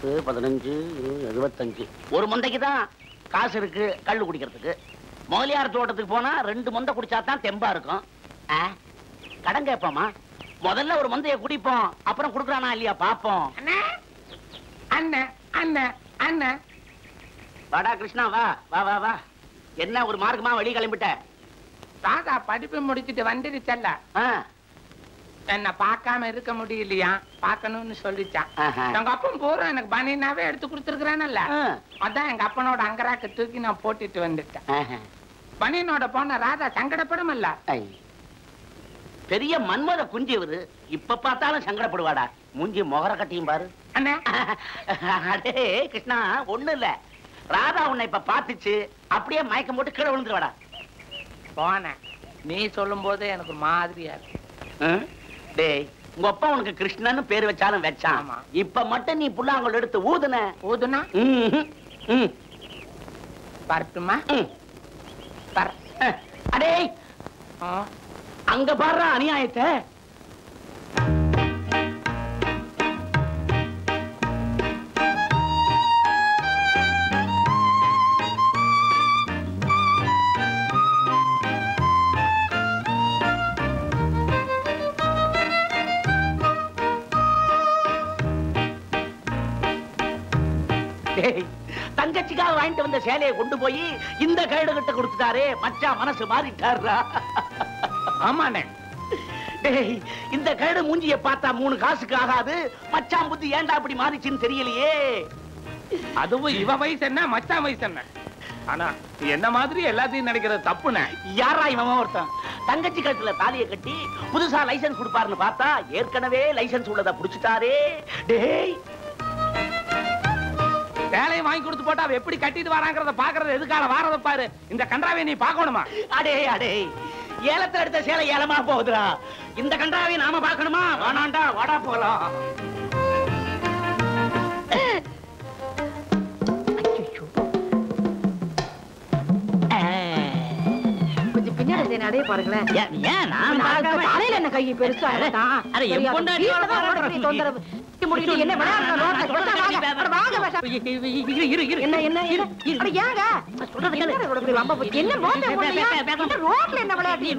10, 15, 20, 75. ஒரு மந்தைக்கு தான் காசு இருக்கு கள்ளு குடிக்கிறதுக்கு. முதலியார் தோட்டத்துக்கு போனா 2 மந்தை குடிச்சா தான் தெம்பா இருக்கும். கடன் கேட்போமா? முதல்ல ஒரு மந்தைய குடிப்போம், அப்புறம் குடுக்கறானா இல்லையா பாப்போம். அண்ணன் அண்ணன் அண்ணன் வாடா கிருஷ்ணா, வா வா வா வா. என்ன ஒரு மார்க்கமா வெளிய கிளம்பிட்ட? ராதா படிப்பு முடிச்சிட்டு வந்துருச்சல்ல, என்ன பார்க்காம இருக்க முடியலையா, பார்க்கணும்னு சொல்லிச்சான். எங்க அப்பன் பூரா எனக்கு பனியனாவே எடுத்து கொடுத்துருக்கானல்ல, அதான் எங்க அப்பனோட அங்கராக்கு தூக்கி நான் போட்டுட்டு வந்துட்டேன். பனியனோட போன ராதா சங்கடப்படமல்ல. பெரிய மன்மத குஞ்சு இவரு, இப்ப பார்த்தாலும் சங்கடப்படுவாடா. மூஞ்சி முகர கட்டியும் பாரு. அடே கிருஷ்ணா, ஒண்ணு இல்ல, ராதா உன்னை இப்ப பாத்துச்சு, அப்படியே மயக்கம் போட்டு கீழே விழுந்துருவாடா. போன நீ சொல்லும் போதே எனக்கு மாதிரியா இருக்கு. டேய், உங்க அப்பா உனக்கு கிருஷ்ணன்னு பேர் வச்சாலும் வச்சான். இப்ப மட்டும் நீ புல்லாங்குழல் எடுத்து ஊதுனா பரட்டுமா? அடே அங்க பாடுற அநியாயத்தை. தங்கச்சிக்காக வாங்கிட்டு வந்த சேலையை கொண்டு போய் இந்த கைடு கிட்ட கொடுத்துட்டாரே, மச்சான் மனசு மாறிட்டாரா? ஆமாண்ணே. இந்த கைடு மூஞ்சிய பார்த்தா 3 காசுக்கு ஆகாது. மச்சான் புத்தி ஏன்டா அப்படி மாறிச்சுன்னு தெரியலையே. அதுவும் இவ வயசு என்ன, மச்சான் வயசு என்ன? ஆனா என்ன மாதிரி எல்லாத்தையும் நினைக்கிறது தப்புண்ணே. யாரா இவன் ஒருத்தன் தங்கச்சி கழுத்துல தாலியை கட்டி புதுசா லைசன்ஸ் கொடுப்பாருன்னு பார்த்தா ஏற்கனவே லைசன்ஸ் உள்ளதை புடிச்சுட்டாரே. டேய், வேலையை வாங்கி கொடுத்து போட்டா அவ எப்படி கட்டிட்டு வராங்கிறத பாக்குறது எதுக்கான வாரத பாரு. இந்த கன்றாவை நீ பாக்கணுமா? அடே அடே, ஏலத்துல எடுத்த சேலை ஏலமா போகுதுடா. இந்த கன்றாவை நாம பாக்கணுமா? வாடாண்டா, வாடா போலாம். கொஞ்சம் பின்னாடி நடைய பாருங்களேன். தலையில என்ன கை பெருசா தொந்தரவு முடியல. என்ன ரோட்ல என்ன விளையாட்டு?